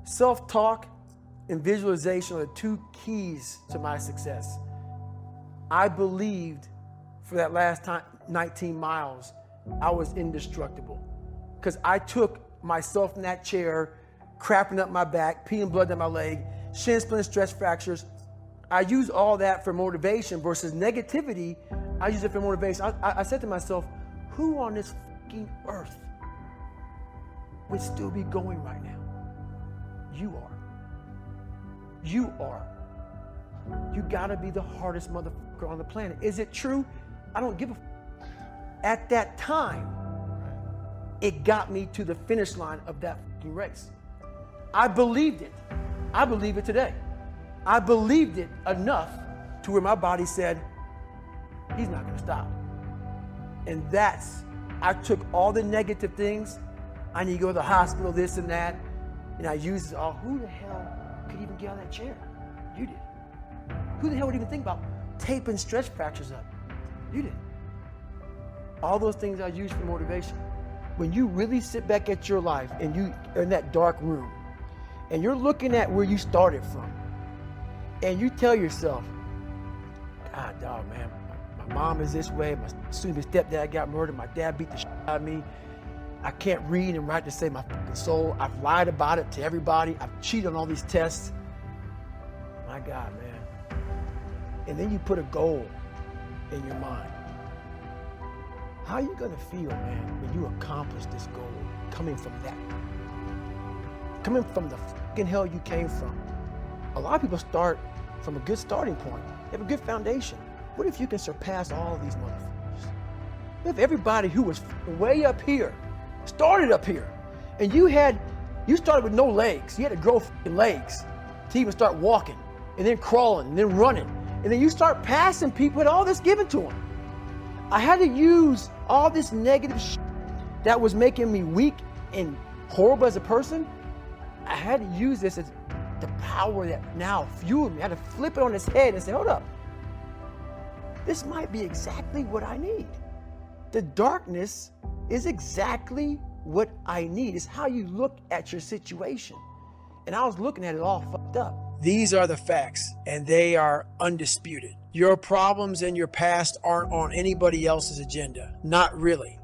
Self-talk and visualization are the two keys to my success. I believed for that last 19 miles, I was indestructible. Because I took myself in that chair, crapping up my back, peeing blood down my leg, shin splints, stress fractures. I use all that for motivation versus negativity. I use it for motivation. I said to myself, who on this fucking earth would still be going right now? You are. You are. You gotta be the hardest motherfucker on the planet. Is it true? I don't give a fuck. At that time, it got me to the finish line of that fucking race. I believed it. I believe it today. I believed it enough to where my body said, he's not gonna stop. And I took all the negative things. I need to go to the hospital, this and that. And I used it all. Who the hell could even get out of that chair? You did. Who the hell would even think about taping stretch fractures up? You did. All those things I use for motivation. When you really sit back at your life and you are in that dark room and you're looking at where you started from and you tell yourself, God, dog, man, my mom is this way, my soon-to-be stepdad got murdered, my dad beat the shit out of me, I can't read and write to save my fucking soul, I've lied about it to everybody, I've cheated on all these tests. My God, man. And then you put a goal in your mind. How are you gonna feel, man, when you accomplish this goal coming from that? Coming from the fucking hell you came from. A lot of people start from a good starting point. They have a good foundation. What if you can surpass all of these motherfuckers? If everybody who was way up here started up here, and you started with no legs. You had to grow fucking legs to even start walking, and then crawling, and then running, and then you start passing people with all this given to them. I had to use all this negative shit that was making me weak and horrible as a person. I had to use this as the power that now fueled me. I had to flip it on its head and say, hold up. This might be exactly what I need. The darkness is exactly what I need. It's how you look at your situation. And I was looking at it all fucked up. These are the facts, and they are undisputed. Your problems and your past aren't on anybody else's agenda. Not really.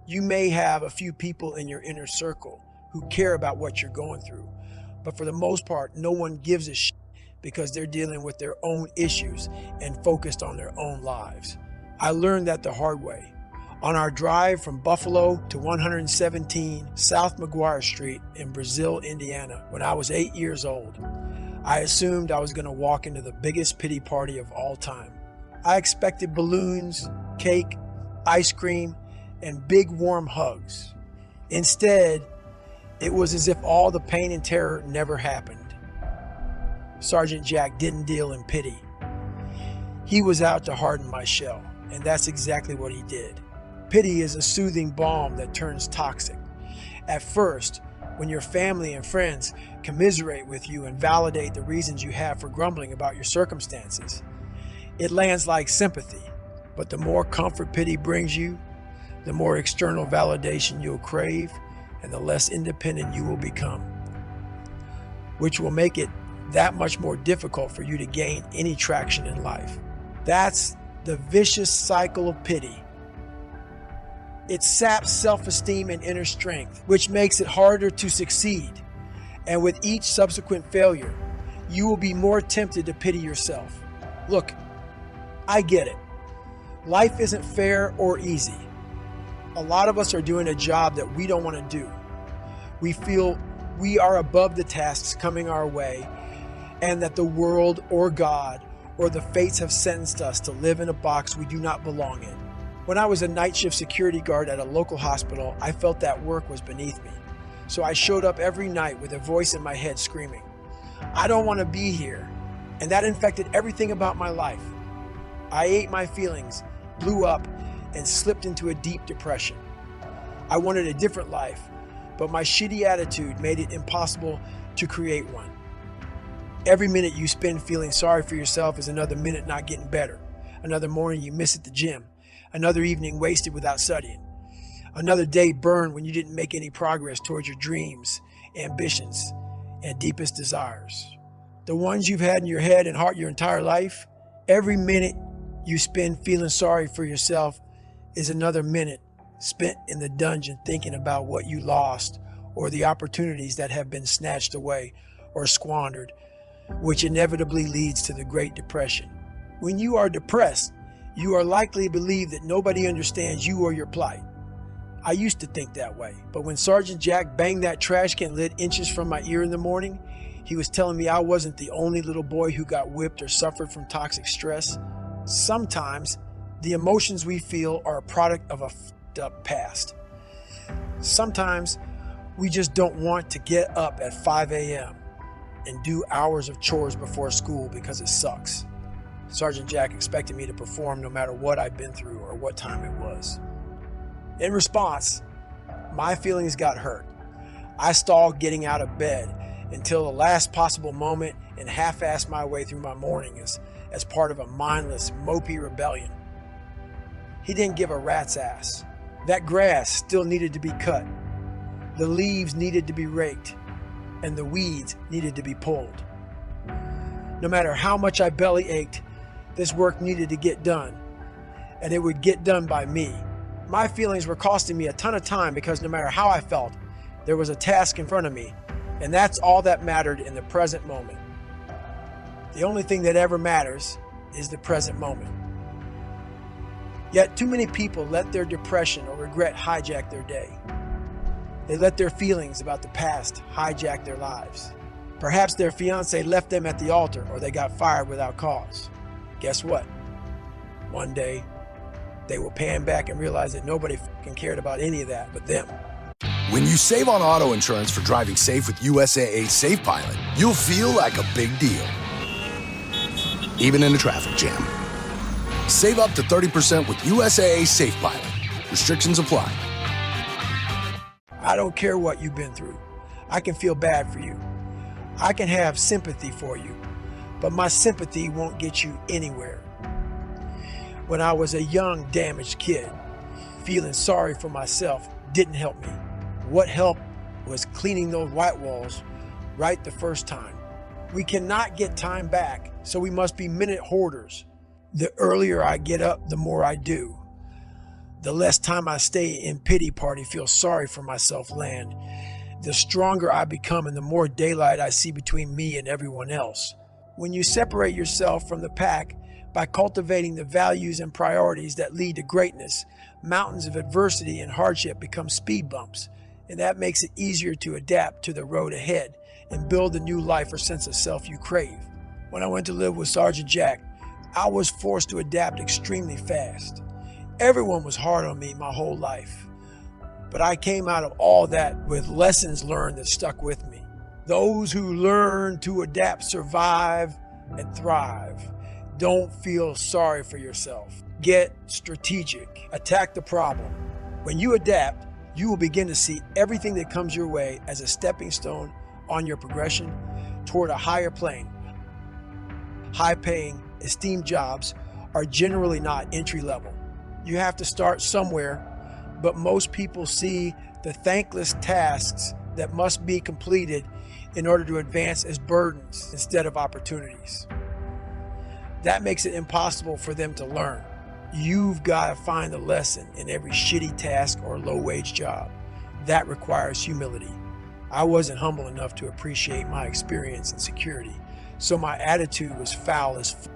You may have a few people in your inner circle who care about what you're going through, but for the most part, no one gives a shit because they're dealing with their own issues and focused on their own lives. I learned that the hard way. On our drive from Buffalo to 117 South McGuire Street in Brazil, Indiana, when I was 8 years old, I assumed I was going to walk into the biggest pity party of all time. I expected balloons, cake, ice cream, and big warm hugs. Instead, it was as if all the pain and terror never happened. Sergeant Jack didn't deal in pity. He was out to harden my shell, and that's exactly what he did. Pity is a soothing balm that turns toxic. At first, when your family and friends commiserate with you and validate the reasons you have for grumbling about your circumstances, it lands like sympathy. But the more comfort pity brings you, the more external validation you'll crave, and the less independent you will become, which will make it that much more difficult for you to gain any traction in life. That's the vicious cycle of pity. It saps self-esteem and inner strength, which makes it harder to succeed. And with each subsequent failure, you will be more tempted to pity yourself. Look, I get it. Life isn't fair or easy. A lot of us are doing a job that we don't want to do. We feel we are above the tasks coming our way, and that the world or God or the fates have sentenced us to live in a box we do not belong in. When I was a night shift security guard at a local hospital, I felt that work was beneath me. So I showed up every night with a voice in my head screaming, I don't want to be here. And that infected everything about my life. I ate my feelings, blew up, and slipped into a deep depression. I wanted a different life, but my shitty attitude made it impossible to create one. Every minute you spend feeling sorry for yourself is another minute not getting better. Another morning you miss at the gym. Another evening wasted without studying. Another day burned when you didn't make any progress towards your dreams, ambitions, and deepest desires. The ones you've had in your head and heart your entire life. Every minute you spend feeling sorry for yourself is another minute spent in the dungeon thinking about what you lost or the opportunities that have been snatched away or squandered, which inevitably leads to the Great Depression. When you are depressed, you are likely to believe that nobody understands you or your plight. I used to think that way, but when Sergeant Jack banged that trash can lid inches from my ear in the morning, he was telling me I wasn't the only little boy who got whipped or suffered from toxic stress. Sometimes the emotions we feel are a product of a fucked up past. Sometimes we just don't want to get up at 5 a.m. and do hours of chores before school because it sucks. Sergeant Jack expected me to perform no matter what I'd been through or what time it was. In response, my feelings got hurt. I stalled getting out of bed until the last possible moment and half-assed my way through my mornings as part of a mindless, mopey rebellion. He didn't give a rat's ass. That grass still needed to be cut. The leaves needed to be raked, and the weeds needed to be pulled. No matter how much I belly ached, this work needed to get done, and it would get done by me. My feelings were costing me a ton of time because no matter how I felt, there was a task in front of me, and that's all that mattered in the present moment. The only thing that ever matters is the present moment. Yet too many people let their depression or regret hijack their day. They let their feelings about the past hijack their lives. Perhaps their fiance left them at the altar or they got fired without cause. Guess what? One day, they will pan back and realize that nobody fucking cared about any of that but them. When you save on auto insurance for driving safe with USAA Safe Pilot, you'll feel like a big deal, even in a traffic jam. Save up to 30% with USAA Safe Pilot. Restrictions apply. I don't care what you've been through. I can feel bad for you. I can have sympathy for you, but my sympathy won't get you anywhere. When I was a young, damaged kid, feeling sorry for myself didn't help me. What helped was cleaning those white walls right the first time. We cannot get time back, so we must be minute hoarders. The earlier I get up, the more I do. The less time I stay in pity party, feel sorry for myself land, the stronger I become and the more daylight I see between me and everyone else. When you separate yourself from the pack by cultivating the values and priorities that lead to greatness, mountains of adversity and hardship become speed bumps, and that makes it easier to adapt to the road ahead and build the new life or sense of self you crave. When I went to live with Sergeant Jack, I was forced to adapt extremely fast. Everyone was hard on me my whole life, but I came out of all that with lessons learned that stuck with me. Those who learn to adapt survive and thrive. Don't feel sorry for yourself. Get strategic. Attack the problem. When you adapt, you will begin to see everything that comes your way as a stepping stone on your progression toward a higher plane. High-paying, esteemed jobs are generally not entry-level. You have to start somewhere, but most people see the thankless tasks that must be completed in order to advance as burdens instead of opportunities. That makes it impossible for them to learn. You've got to find the lesson in every shitty task or low-wage job. That requires humility. I wasn't humble enough to appreciate my experience and security, so my attitude was foul as f***.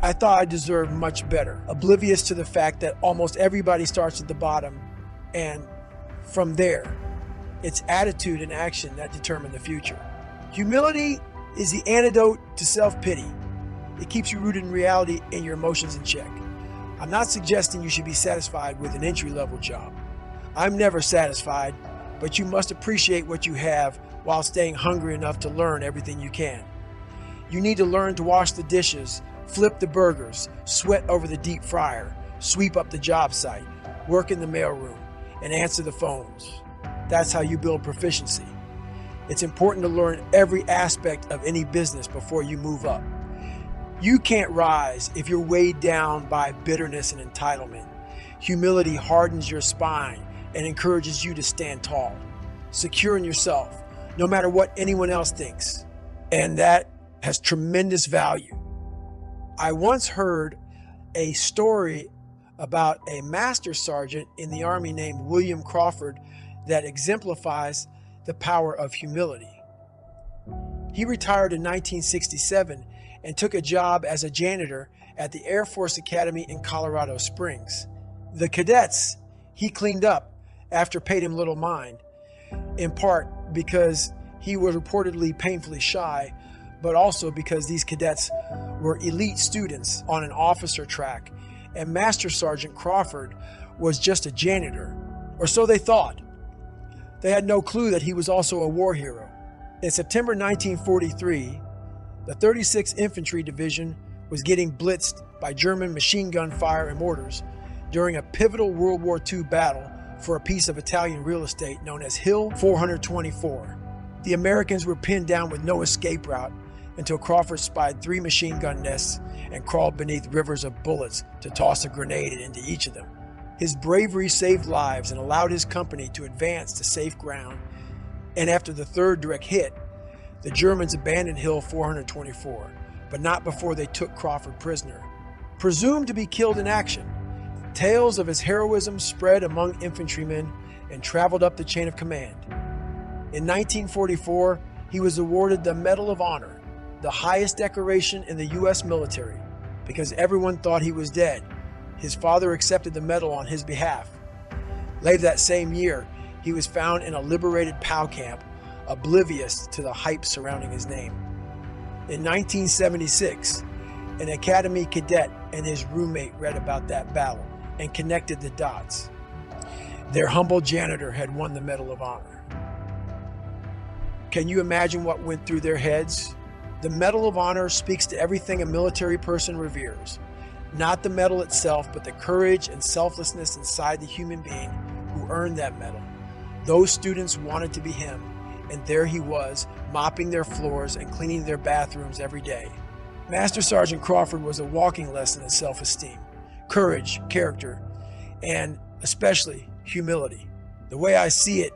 I thought I deserved much better, oblivious to the fact that almost everybody starts at the bottom, and from there, it's attitude and action that determine the future. Humility is the antidote to self-pity. It keeps you rooted in reality and your emotions in check. I'm not suggesting you should be satisfied with an entry-level job. I'm never satisfied, but you must appreciate what you have while staying hungry enough to learn everything you can. You need to learn to wash the dishes, flip the burgers, sweat over the deep fryer, sweep up the job site, work in the mailroom, and answer the phones. That's how you build proficiency. It's important to learn every aspect of any business before you move up. You can't rise if you're weighed down by bitterness and entitlement. Humility hardens your spine and encourages you to stand tall, secure in yourself, no matter what anyone else thinks. And that has tremendous value. I once heard a story about a master sergeant in the Army named William Crawford that exemplifies the power of humility. He retired in 1967 and took a job as a janitor at the Air Force Academy in Colorado Springs. The cadets he cleaned up after paid him little mind, in part because he was reportedly painfully shy, but also because these cadets were elite students on an officer track, and Master Sergeant Crawford was just a janitor, or so they thought. They had no clue that he was also a war hero. In September 1943, the 36th Infantry Division was getting blitzed by German machine gun fire and mortars during a pivotal World War II battle for a piece of Italian real estate known as Hill 424. The Americans were pinned down with no escape route until Crawford spied 3 machine gun nests and crawled beneath rivers of bullets to toss a grenade into each of them. His bravery saved lives and allowed his company to advance to safe ground, and after the 3rd direct hit, the Germans abandoned Hill 424, but not before they took Crawford prisoner. Presumed to be killed in action, tales of his heroism spread among infantrymen and traveled up the chain of command. In 1944, he was awarded the Medal of Honor, the highest decoration in the U.S. military, because everyone thought he was dead. His father accepted the medal on his behalf. Later that same year, he was found in a liberated POW camp, oblivious to the hype surrounding his name. In 1976, an Academy cadet and his roommate read about that battle and connected the dots. Their humble janitor had won the Medal of Honor. Can you imagine what went through their heads? The Medal of Honor speaks to everything a military person reveres. Not the medal itself, but the courage and selflessness inside the human being who earned that medal. Those students wanted to be him, and there he was, mopping their floors and cleaning their bathrooms every day. Master Sergeant Crawford was a walking lesson in self-esteem, courage, character, and especially humility. The way I see it,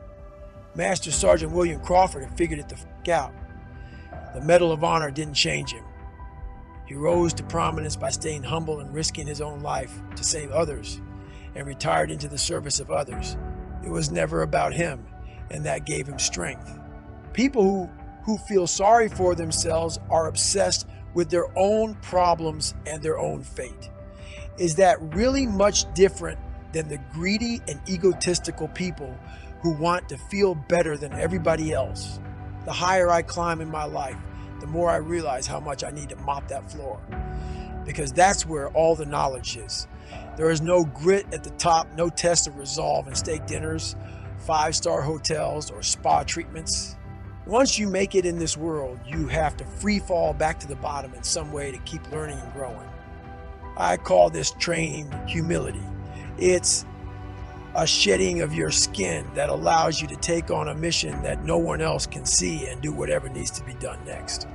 Master Sergeant William Crawford had figured it the f*** out. The Medal of Honor didn't change him. He rose to prominence by staying humble and risking his own life to save others, and retired into the service of others. It was never about him, and that gave him strength. People who feel sorry for themselves are obsessed with their own problems and their own fate. Is that really much different than the greedy and egotistical people who want to feel better than everybody else? The higher I climb in my life, the more I realize how much I need to mop that floor, because that's where all the knowledge is. There is no grit at the top, no test of resolve in steak dinners, 5-star hotels, or spa treatments. Once you make it in this world, you have to free fall back to the bottom in some way to keep learning and growing. I call this training humility. It's a shedding of your skin that allows you to take on a mission that no one else can see and do whatever needs to be done next.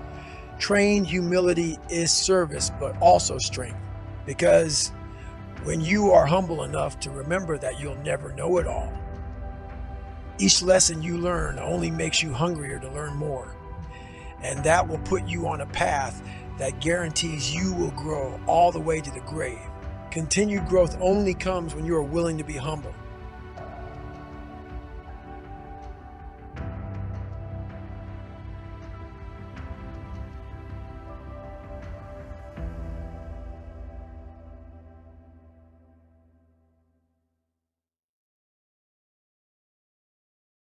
Trained humility is service, but also strength, because when you are humble enough to remember that you'll never know it all, each lesson you learn only makes you hungrier to learn more. And that will put you on a path that guarantees you will grow all the way to the grave. Continued growth only comes when you are willing to be humble.